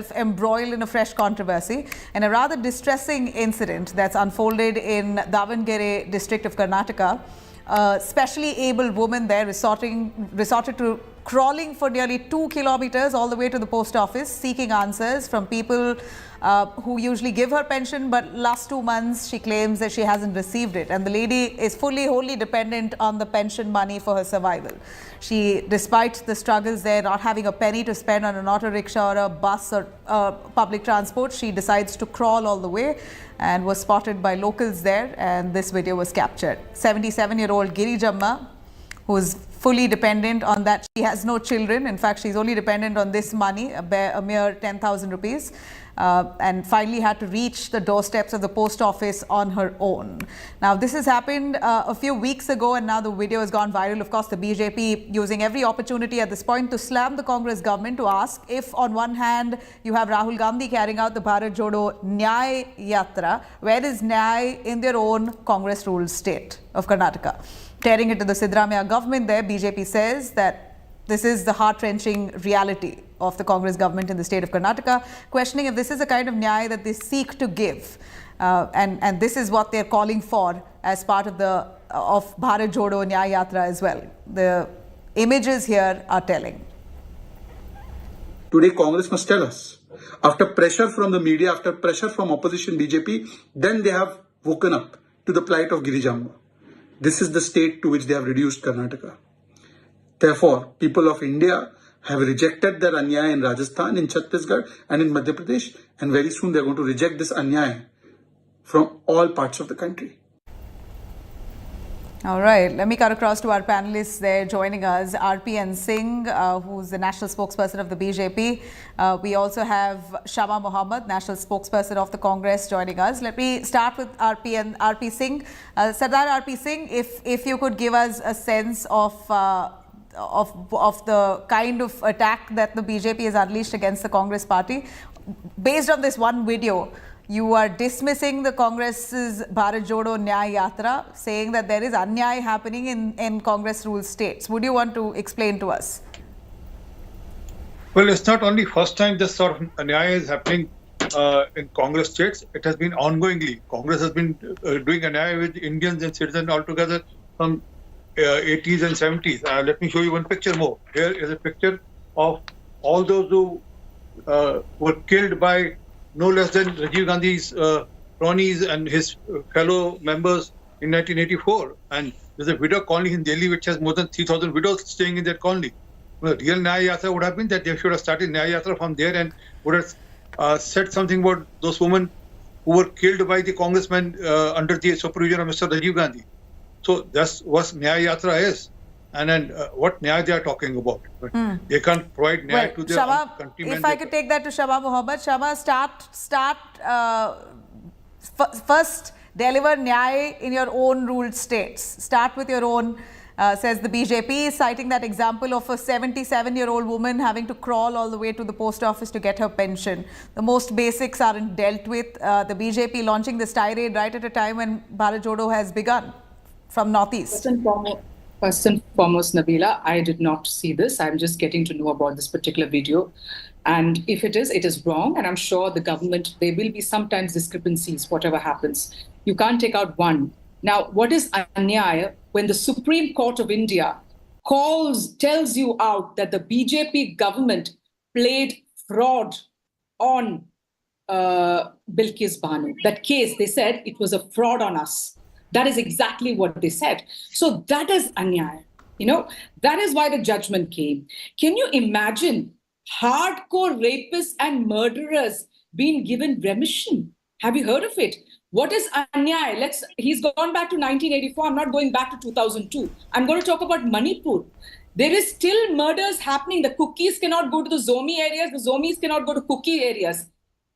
itself embroiled in a fresh controversy in a rather distressing incident that's unfolded in Davanagere district of Karnataka. A specially abled woman there resorted to crawling for nearly 2 kilometers all the way to the post office, seeking answers from people who usually give her pension, but last 2 months she claims that she hasn't received it, and the lady is wholly dependent on the pension money for her survival. She, despite the struggles there, not having a penny to spend on an auto rickshaw or a bus or public transport, she decides to crawl all the way and was spotted by locals there, and this video was captured. 77-year-old Girijamma, who is fully dependent on that. She has no children. In fact, she's only dependent on this money, a mere 10,000 rupees, and finally had to reach the doorsteps of the post office on her own. Now, this has happened a few weeks ago, and now the video has gone viral. Of course, the BJP using every opportunity at this point to slam the Congress government, to ask if, on one hand, you have Rahul Gandhi carrying out the Bharat Jodo Nyay Yatra, where is Nyay in their own Congress-ruled state of Karnataka? Tearing it to the siddaramaiah government there, BJP says that this is the heart-wrenching reality of the Congress government in the state of Karnataka, questioning if this is the kind of nyaya that they seek to give. And this is what they're calling for as part of Bharat Jodo Nyay Yatra as well. The images here are telling. Today, Congress must tell us. After pressure from the media, after pressure from opposition BJP, then they have woken up to the plight of Girijamma. This is the state to which they have reduced Karnataka. Therefore, people of India have rejected their anyaya in Rajasthan, in Chhattisgarh and in Madhya Pradesh, and very soon they are going to reject this anyaya from all parts of the country. All right, let me cut across to our panelists there joining us. RPN Singh, who's the national spokesperson of the BJP. We also have Shama Mohammed, national spokesperson of the Congress, joining us. Let me start with RP Singh. Sardar RP Singh, if you could give us a sense of the kind of attack that the BJP has unleashed against the Congress party. Based on this one video, you are dismissing the Congress's Bharat Jodo Nyay Yatra, saying that there is anyay happening in Congress-ruled states. Would you want to explain to us? Well, it's not only first time this sort of anyay is happening in Congress states. It has been ongoingly. Congress has been doing anyay with Indians and citizens altogether from 80s and 70s. Let me show you one picture more. Here is a picture of all those who were killed by no less than Rajiv Gandhi's cronies and his fellow members in 1984. And there's a widow colony in Delhi which has more than 3,000 widows staying in that colony. Well, the real Nyay Yatra would have been that they should have started Nyay Yatra from there and would have said something about those women who were killed by the congressmen under the supervision of Mr. Rajiv Gandhi. So that's what Nyay Yatra is. And then what Nyay they are talking about. But they can't provide Nyay to their Shama, countrymen. if I could take that to Shama Mohammed. Shama, first deliver Nyay in your own ruled states. Start with your own, says the BJP, citing that example of a 77-year-old woman having to crawl all the way to the post office to get her pension. The most basics aren't dealt with. The BJP launching this tirade right at a time when Bharat Jodo has begun from Northeast. First and foremost, Nabila, I did not see this. I'm just getting to know about this particular video. And if it is wrong. And I'm sure the government, there will be sometimes discrepancies, whatever happens. You can't take out one. Now, what is anyaya when the Supreme Court of India tells you out that the BJP government played fraud on Bilkis Banu? That case, they said it was a fraud on us. That is exactly what they said. So that is anyaya. That is why the judgment came. Can you imagine hardcore rapists and murderers being given remission? Have you heard of it? What is anyaya? He's gone back to 1984. I'm not going back to 2002. I'm going to talk about Manipur. There is still murders happening. The cookies cannot go to the Zomi areas. The Zomis cannot go to cookie areas.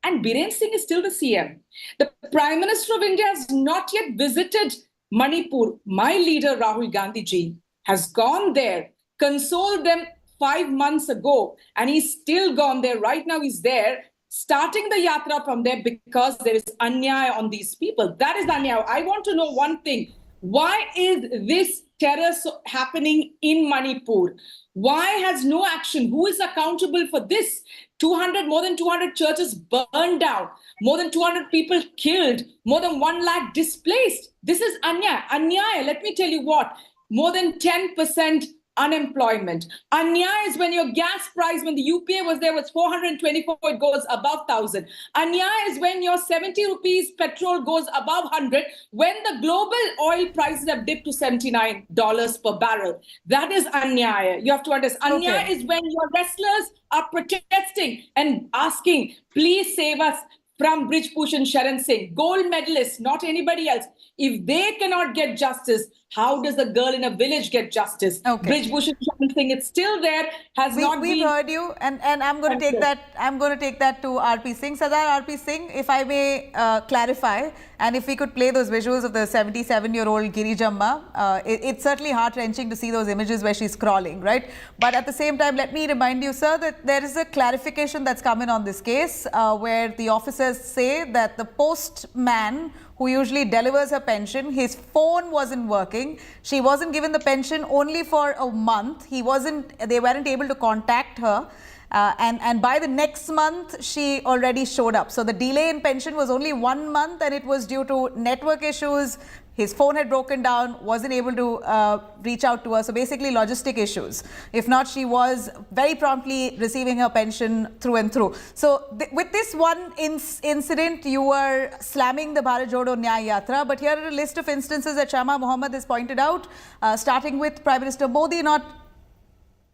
And Biren Singh is still the CM. The Prime Minister of India has not yet visited Manipur. My leader, Rahul Gandhi ji, has gone there, consoled them 5 months ago, and he's still gone there. Right now he's there, starting the yatra from there because there is anyaya on these people. That is anyaya. I want to know one thing. Why is this terror happening in Manipur? Why has no action? Who is accountable for this? more than 200 churches burned down, more than 200 people killed, more than 1 lakh displaced. This is Anyaya. Anyaya, let me tell you what, more than 10% unemployment. Anyaya is when your gas price, when the UPA was there, was 424, it goes above 1,000. Anyaya is when your 70 rupees petrol goes above 100, when the global oil prices have dipped to $79 per barrel. That is Anyaya. You have to understand. Anyaya is when your wrestlers are protesting and asking, please save us from Brij Bhushan Sharan Singh, gold medalists, not anybody else. If they cannot get justice, how does a girl in a village get justice? Brij Bhushan Sharan Singh, it's still there, has not been... We've heard you, and I'm going to take that. I'm going to take that to RP Singh. Sardar RP Singh, if I may clarify, and if we could play those visuals of the 77-year-old Girijamma, it's certainly heart-wrenching to see those images where she's crawling, right? But at the same time, let me remind you, sir, that there is a clarification that's come in on this case, where the officers say that the postman who usually delivers her pension, his phone wasn't working. She wasn't given the pension only for a month. They weren't able to contact her. And by the next month, she already showed up. So the delay in pension was only 1 month, and it was due to network issues. His phone had broken down, wasn't able to reach out to her. So basically logistic issues. If not, she was very promptly receiving her pension through and through. So with this one incident, you were slamming the Bharat Jodo Nyaya Yatra. But here are a list of instances that Shama Mohammed has pointed out, starting with Prime Minister Modi not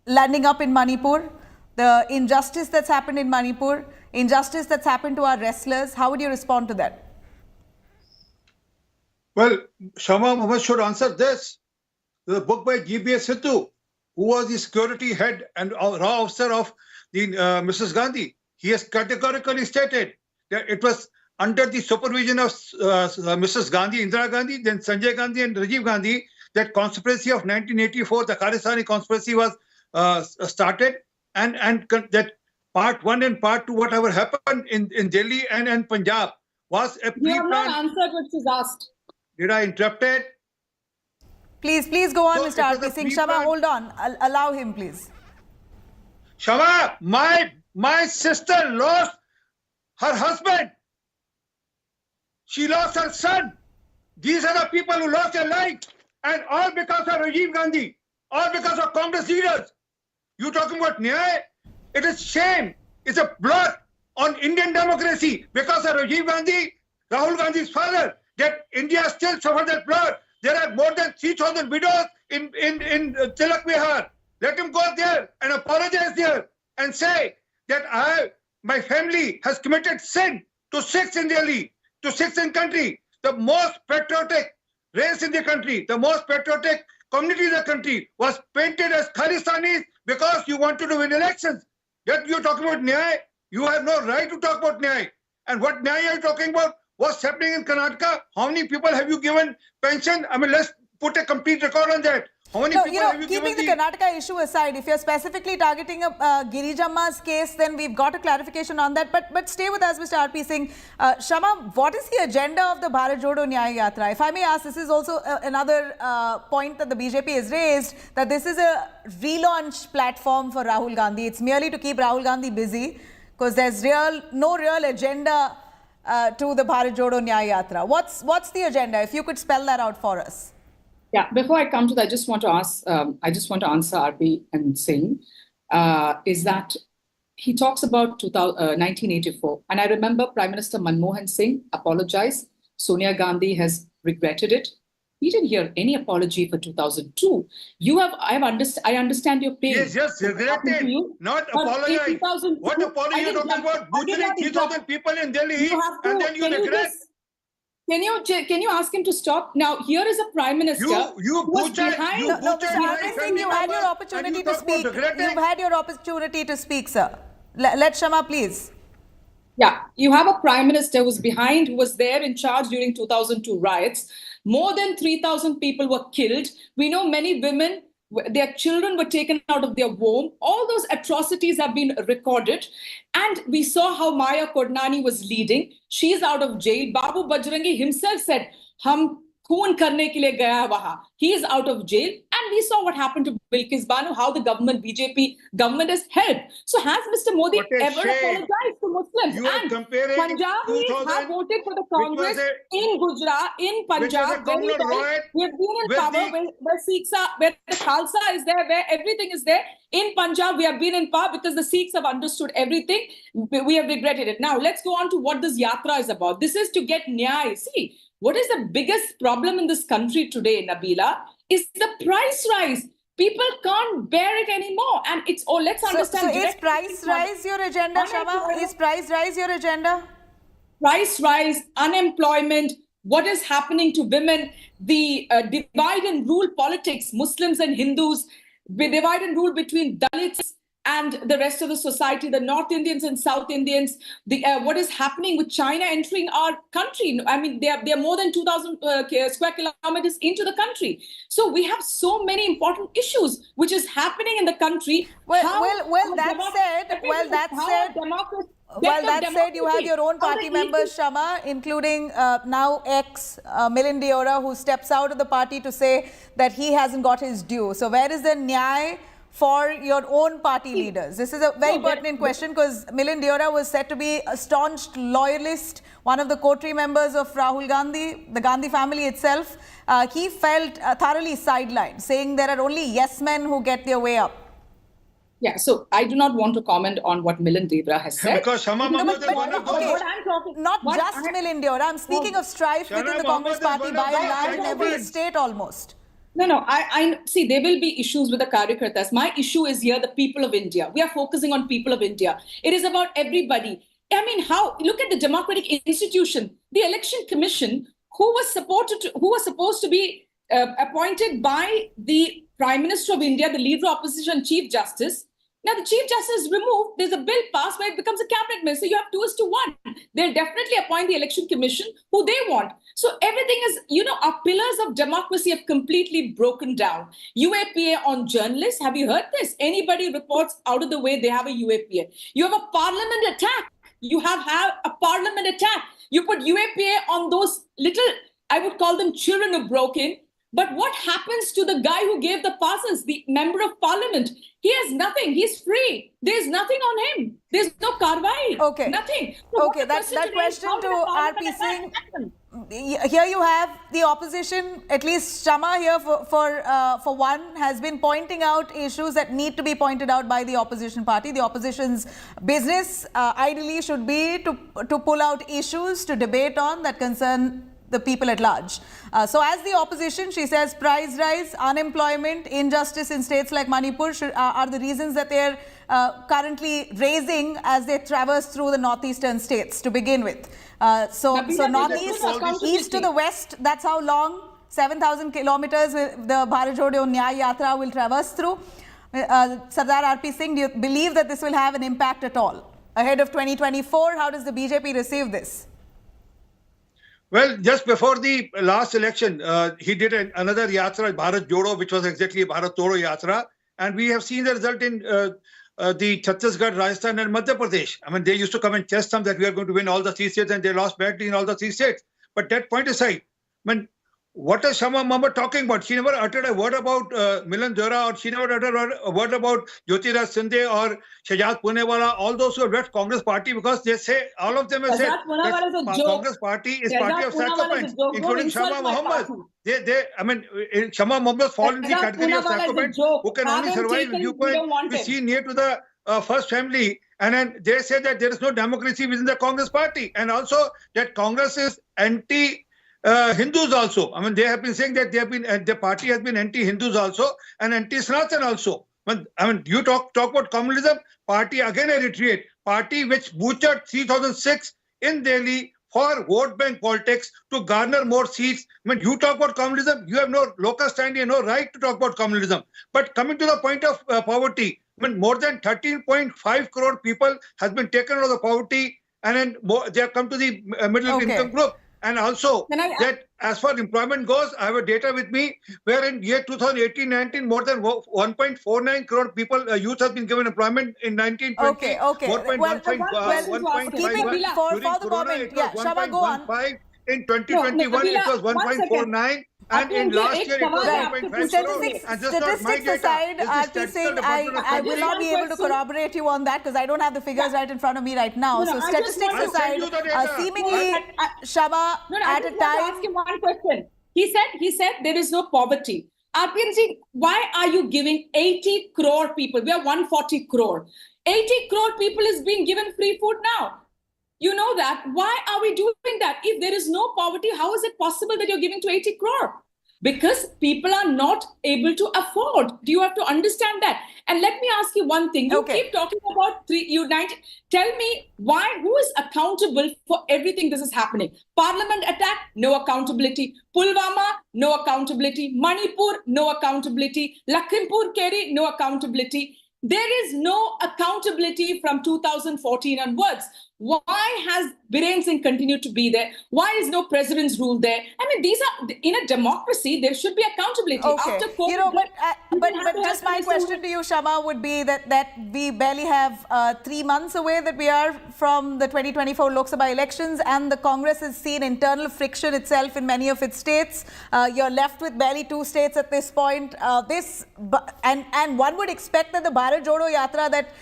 landing up in Manipur, the injustice that's happened in Manipur, injustice that's happened to our wrestlers. How would you respond to that? Well, Shama Mohammed should answer this. The book by G.B.S. Sidhu, who was the security head and raw officer of the Mrs. Gandhi. He has categorically stated that it was under the supervision of Mrs. Gandhi, Indira Gandhi, then Sanjay Gandhi and Rajiv Gandhi, that conspiracy of 1984, the Khalistani conspiracy was started, and that part 1 and part 2, whatever happened in Delhi and Punjab, was a pre-planned... You have not answered what she's asked. Did I interrupt it? Please go on, Mr. RP Singh. Shama, hold on. Allow him, please. Shama, my sister lost her husband. She lost her son. These are the people who lost their life. And all because of Rajiv Gandhi. All because of Congress leaders. You talking about Nyaya? It is shame. It's a blot on Indian democracy. Because of Rajiv Gandhi, Rahul Gandhi's father, that India still suffers that blood. There are more than 3,000 widows in Tilak Vihar. Let him go there and apologize there and say that my family has committed sin to Sikhs in Delhi, to Sikhs in country, the most patriotic race in the country, the most patriotic community in the country was painted as Khalistanis because you wanted to win elections. That you're talking about Nyaya? You have no right to talk about Nyaya. And what Nyaya are you talking about? What's happening in Karnataka? How many people have you given pension? I mean, let's put a complete record on that. How many people have you keeping given the Karnataka issue aside, if you're specifically targeting Girijamma's case, then we've got a clarification on that. But stay with us, Mr. RP Singh. Shama, what is the agenda of the Bharat Jodo Nyaya Yatra? If I may ask, this is also another point that the BJP has raised, that this is a relaunch platform for Rahul Gandhi. It's merely to keep Rahul Gandhi busy because there's no real agenda to the Bharat Jodo Nyaya Yatra. What's the agenda? If you could spell that out for us. Yeah, before I come to that, I just want to answer RP and Singh, is that he talks about 1984. And I remember Prime Minister Manmohan Singh apologized. Sonia Gandhi has regretted it. We didn't hear any apology for 2002. I understand your pain. Yes, regretted, not apologize. What apology are you talking about? Butchering 3,000 people in Delhi and then you regret. Can you ask him to stop? Now, here is a Prime Minister. You butchered. You had your opportunity to speak. You've had your opportunity to speak, sir. Let Shama, please. Yeah, you have a Prime Minister who was there in charge during 2002 riots. More than 3,000 people were killed. We know many women, their children were taken out of their womb. All those atrocities have been recorded. And we saw how Maya Kodnani was leading. She's out of jail. Babu Bajrangi himself said, "Hum खून करने के लिए गया है वहां. He is out of jail, and we saw what happened to Bilkis Banu, how the government, BJP government has helped. So has Mr. Modi What a ever shame. apologized to Muslims? You are And comparing Punjabis 2000, have voted for the which was Congress a- in Gujarat, in Punjab, very communal well. riot We have been in with power where Sikhs are, where the Khalsa is there, where everything is there. In Punjab, we have been in power because the Sikhs have understood everything. We have regretted it. Now, let's go on to what this yatra is about. This is to get nyay. See, what is the biggest problem in this country today, Nabila, is the price rise. People can't bear it anymore. And it's, let's understand. So is price rise your agenda, Shama? Is price rise your agenda? Price rise, unemployment, what is happening to women, the divide and rule politics, Muslims and Hindus, the divide and rule between Dalits and the rest of the society, the North Indians and South Indians, what is happening with China entering our country. I mean, they are more than 2,000 square kilometers into the country. So we have so many important issues which is happening in the country. That said, you have your own party members, Shama, including now ex-Milind Deora, who steps out of the party to say that he hasn't got his due. So where is the nyay for your own party leaders? This is a very pertinent question because Milind Deora was said to be a staunch loyalist, one of the coterie members of Rahul Gandhi, the Gandhi family itself. He felt thoroughly sidelined, saying there are only yes men who get their way up. Yeah, so I do not want to comment on what Milind Deora has said. Because Shama Mohammed is one of those. Not just Milind Deora. I'm speaking of strife within the Congress party by and large in every state almost. No, I see there will be issues with the Karyakartas. My issue is here, the people of India. We are focusing on people of India. It is about everybody. I mean, look at the democratic institution, the election commission, who was supposed to be appointed by the Prime Minister of India, the leader of opposition, Chief Justice. Now, the Chief Justice is removed. There's a bill passed where it becomes a cabinet minister. You have 2:1. They'll definitely appoint the election commission who they want. So everything is, our pillars of democracy have completely broken down. UAPA on journalists. Have you heard this? Anybody reports out of the way, they have a UAPA. You have a parliament attack. You have a parliament attack. You put UAPA on those little, I would call them children who broke in. But what happens to the guy who gave the passes, the member of parliament? He has nothing. He's free. There's nothing on him. There's no karwai. Okay. Nothing. So okay, that question to RP Singh. Here you have the opposition, at least Shama here for one, has been pointing out issues that need to be pointed out by the opposition party. The opposition's business ideally should be to pull out issues to debate on that concern the people at large. So as the opposition, she says price rise, unemployment, injustice in states like Manipur are the reasons that they're currently raising as they traverse through the northeastern states to begin with. So northeast, east to the west, that's how long, 7,000 kilometers the Bharat Jodo Nyay Yatra will traverse through. Sardar RP Singh, do you believe that this will have an impact at all? Ahead of 2024, how does the BJP receive this? Well, just before the last election, he did another yatra, Bharat Jodo, which was exactly Bharat Todo Yatra. And we have seen the result in the Chhattisgarh, Rajasthan and Madhya Pradesh. I mean, they used to come and test them that we are going to win all the 3 states and they lost badly in all the 3 states. But that point aside, I mean, what is Shama Mohammed talking about? She never uttered a word about Milind Deora, or she never uttered a word about Jyotiraj Sindhe or Shahjaz Punewala, all those who have left Congress party, because they say, all of them have said that Congress party is party of sacrifice, including Shama Mohammed. Shama Mohammed falls in the category of sacrifice who can only survive viewpoint be seen near to the first family. And then they say that there is no democracy within the Congress party, and also that Congress is anti Hindus also. I mean, they have been saying that the party has been anti-Hindus also and anti-Sanatan also. I mean, you talk about communalism, party again I reiterate, party which butchered 3006 in Delhi for vote bank politics to garner more seats. I mean, you talk about communalism, you have no locus standi, no right to talk about communalism. But coming to the point of poverty, I mean, more than 13.5 crore people has been taken out of the poverty, and then they have come to the middle income group. And also that as far as employment goes, I have a data with me where in year 2018-19, more than 1.49 crore people, youth has been given employment in 1920. 1.15 for the moment, yeah, Shama, go on. in 2021 it was 1.49. And in last year, it was 1.5 crore. Statistics aside, RP Singh, I will not be able to corroborate you on that because I don't have the figures right in front of me right now. So statistics aside, seemingly, Shama, at a time... I ask him one question. He said there is no poverty. RP Singh, why are you giving 80 crore people? We are 140 crore. 80 crore people is being given free food now. You know that. Why are we doing that? If there is no poverty, how is it possible that you're giving to 80 crore? Because people are not able to afford. Do you have to understand that? And let me ask you one thing. You keep talking about United. Tell me who is accountable for everything this is happening? Parliament attack, no accountability. Pulwama, no accountability. Manipur, no accountability. Lakhimpur-Keri, no accountability. There is no accountability from 2014 onwards. Why has Biren Singh continued to be there? Why is no president's rule there? I mean, these are, in a democracy, there should be accountability. Okay. After COVID, but just my question to you, Shama, would be that we barely have 3 months away that we are from the 2024 Lok Sabha elections, and the Congress has seen internal friction itself in many of its states. You're left with barely 2 states at this point. And one would expect that the Bharat Jodo Yatra that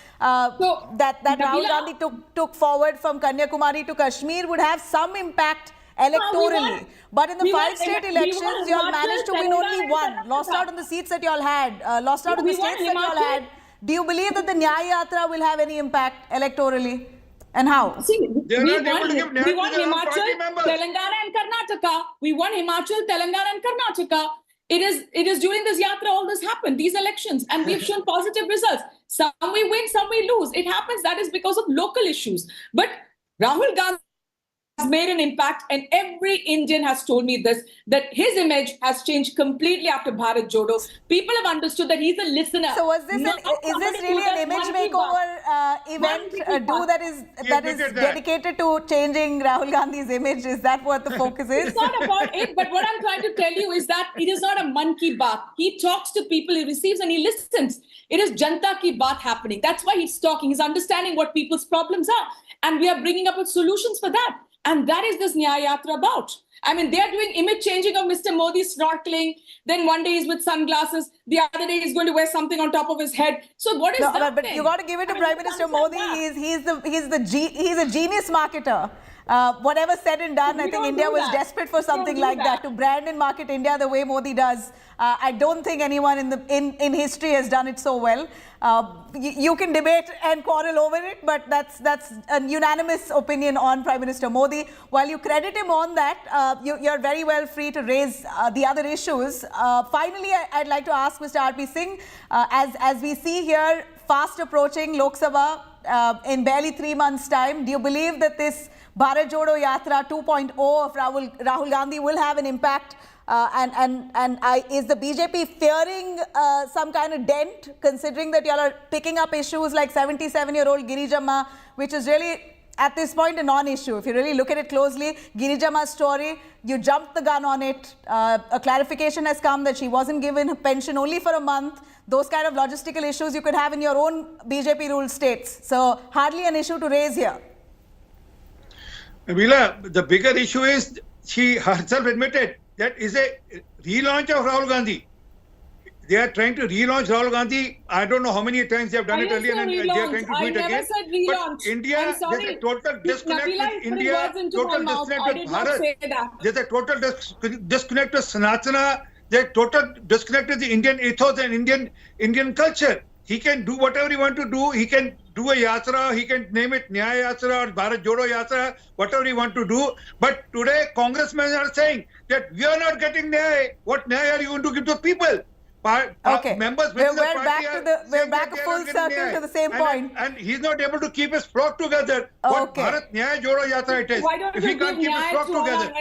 Rahul Gandhi took forward from Kanyakumari to Kashmir would have some impact electorally. But in the 5-state elections, you all managed to win only 1. Lost out on the seats that you all had. Lost out on the states that you all had. Do you believe that the Nyaya Yatra will have any impact electorally? And how? See, we won Himachal, Telangana and Karnataka. We won Himachal, Telangana and Karnataka. It is during this yatra all this happened, these elections, and we've shown positive results. Some we win, some we lose. It happens. That is because of local issues. But Rahul Gandhi has made an impact, and every Indian has told me this, that his image has changed completely after Bharat Jodo. People have understood that he's a listener. So is this really an image makeover event that is dedicated to changing Rahul Gandhi's image? Is that what the focus is? It's not about it, but what I'm trying to tell you is that it is not a man ki baat. He talks to people, he receives and he listens. It is Janta ki baat happening. That's why he's talking. He's understanding what people's problems are. And we are bringing up with solutions for that. And that is this Nyaya Yatra about. I mean, they are doing image changing of Mr. Modi snorkeling. Then one day he's with sunglasses. The other day he's going to wear something on top of his head. So what is that? But you got to give it to Prime Minister Modi. He's a genius marketer. Whatever said and done, I think India was desperate for something like that, to brand and market India the way Modi does. I don't think anyone in history has done it so well. You can debate and quarrel over it, but that's a unanimous opinion on Prime Minister Modi. While you credit him on that, you're very well free to raise the other issues. Finally, I'd like to ask Mr. RP Singh, as we see here, fast approaching Lok Sabha in barely 3 months' time, do you believe that this Bharat Jodo Yatra 2.0 of Rahul Gandhi will have an impact? Is the BJP fearing some kind of dent, considering that you all are picking up issues like 77-year-old Girijamma, which is really at this point a non-issue? If you really look at it closely, Girijamma's story, you jumped the gun on it. A clarification has come that she wasn't given a pension only for a month. Those kind of logistical issues you could have in your own BJP-ruled states. So hardly an issue to raise here. Nabila, the bigger issue is she herself admitted that is a relaunch of Rahul Gandhi. They are trying to relaunch Rahul Gandhi. I don't know how many times they have done it earlier, and they are trying to do it again. But India, there's a total disconnect with India, total disconnect with Bharat. There's a total disconnect with Sanatana. There's a total disconnect with the Indian ethos and Indian culture. He can do whatever he wants to do. He can do a yatra. He can name it Nyaya Yatra or Bharat Jodo Yatra, whatever he wants to do. But today, congressmen are saying that we are not getting Nyaya. What Nyaya are you going to give to people? Members we're back a full circle to the same point. And he's not able to keep his flock together. What Bharat Nyaya Jodo Yatra it is. If he can't keep his flock together.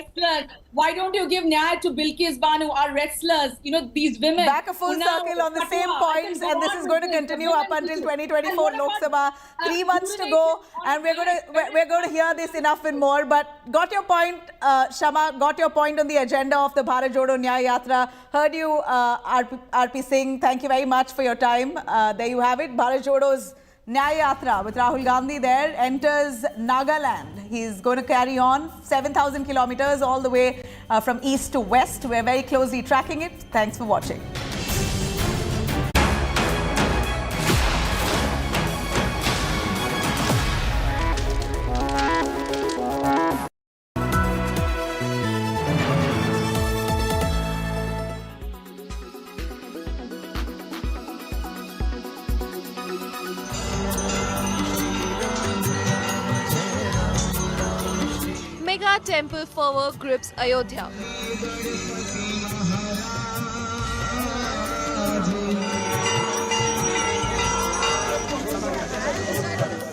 Why don't you give Nyaya to Bilkis Banu, our wrestlers, these women? Back a full circle on the same points, and this is going to continue up until 2024 Lok Sabha. 3 months to go, and we're going to hear this enough and more. But got your point, Shama, got your point on the agenda of the Bharat Jodo Nyaya Yatra. Heard you, RP Singh. Thank you very much for your time. There you have it. Bharat Jodo's Nyaya Yatra with Rahul Gandhi there enters Nagaland. He's going to carry on 7,000 kilometers all the way from east to west. We're very closely tracking it. Thanks for watching. Mega temple fervor grips Ayodhya.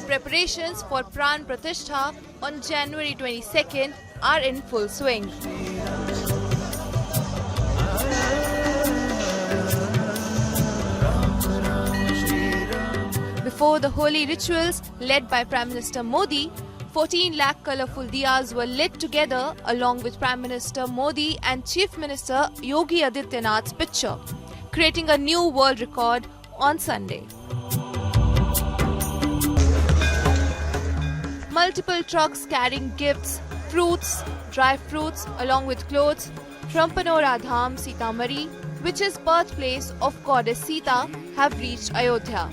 Preparations for Pran Pratishtha on January 22nd are in full swing. Before the holy rituals led by Prime Minister Modi, 14 lakh colourful diyas were lit together along with Prime Minister Modi and Chief Minister Yogi Adityanath's picture, creating a new world record on Sunday. Multiple trucks carrying gifts, fruits, dry fruits along with clothes from Panora Dham, Sitamari, which is birthplace of goddess Sita, have reached Ayodhya.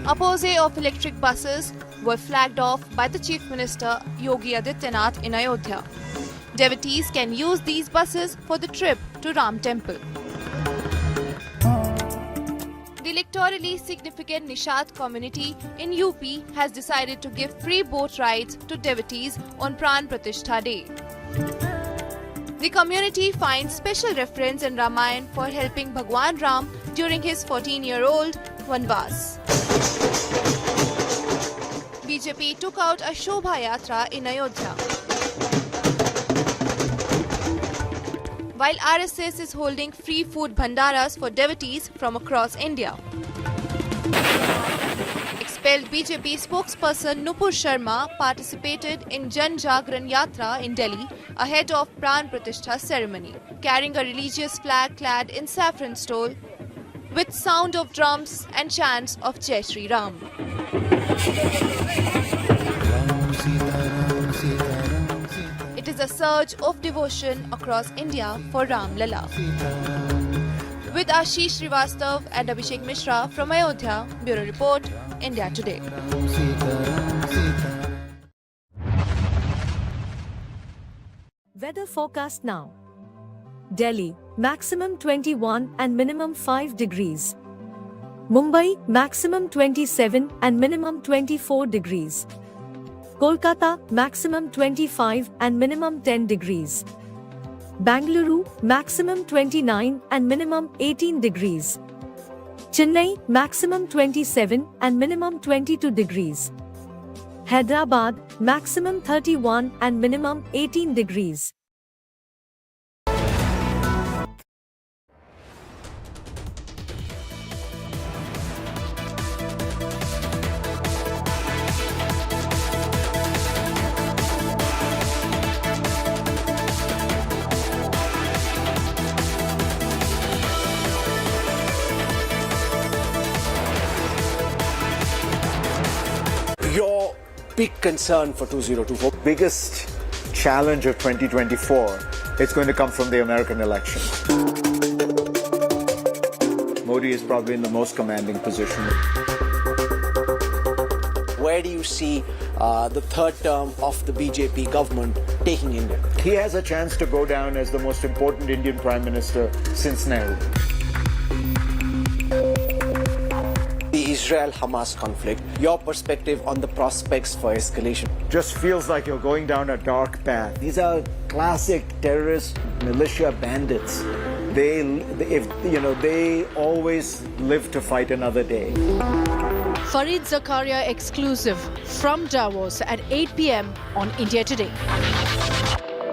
A posse of electric buses were flagged off by the Chief Minister Yogi Adityanath in Ayodhya. Devotees can use these buses for the trip to Ram Temple. The electorally significant Nishad community in UP has decided to give free boat rides to devotees on Pran Pratishtha Day. The community finds special reference in Ramayana for helping Bhagwan Ram during his 14-year-old Vanvas. BJP took out a Shobha Yatra in Ayodhya. While RSS is holding free food bhandaras for devotees from across India. Expelled BJP spokesperson Nupur Sharma participated in Jan Jagran Yatra in Delhi ahead of Pran Pratishtha ceremony, carrying a religious flag clad in saffron stole with sound of drums and chants of Jai Shri Ram. It is a surge of devotion across India for Ram Lala. With Ashish Srivastav and Abhishek Mishra from Ayodhya, Bureau Report, India Today. Weather forecast now. Delhi, maximum 21 and minimum 5 degrees. Mumbai, maximum 27 and minimum 24 degrees. Kolkata, maximum 25 and minimum 10 degrees. Bangalore, maximum 29 and minimum 18 degrees. Chennai, maximum 27 and minimum 22 degrees. Hyderabad, maximum 31 and minimum 18 degrees. Your big concern for 2024? Biggest challenge of 2024, it's going to come from the American election. Modi is probably in the most commanding position. Where do you see the third term of the BJP government taking India? He has a chance to go down as the most important Indian Prime Minister since Nehru. The Israel-Hamas conflict, your perspective on the prospects for escalation? Just feels like you're going down a dark path. These are classic terrorist militia bandits. They always live to fight another day. Farid Zakaria exclusive from Davos at 8 p.m. on India Today.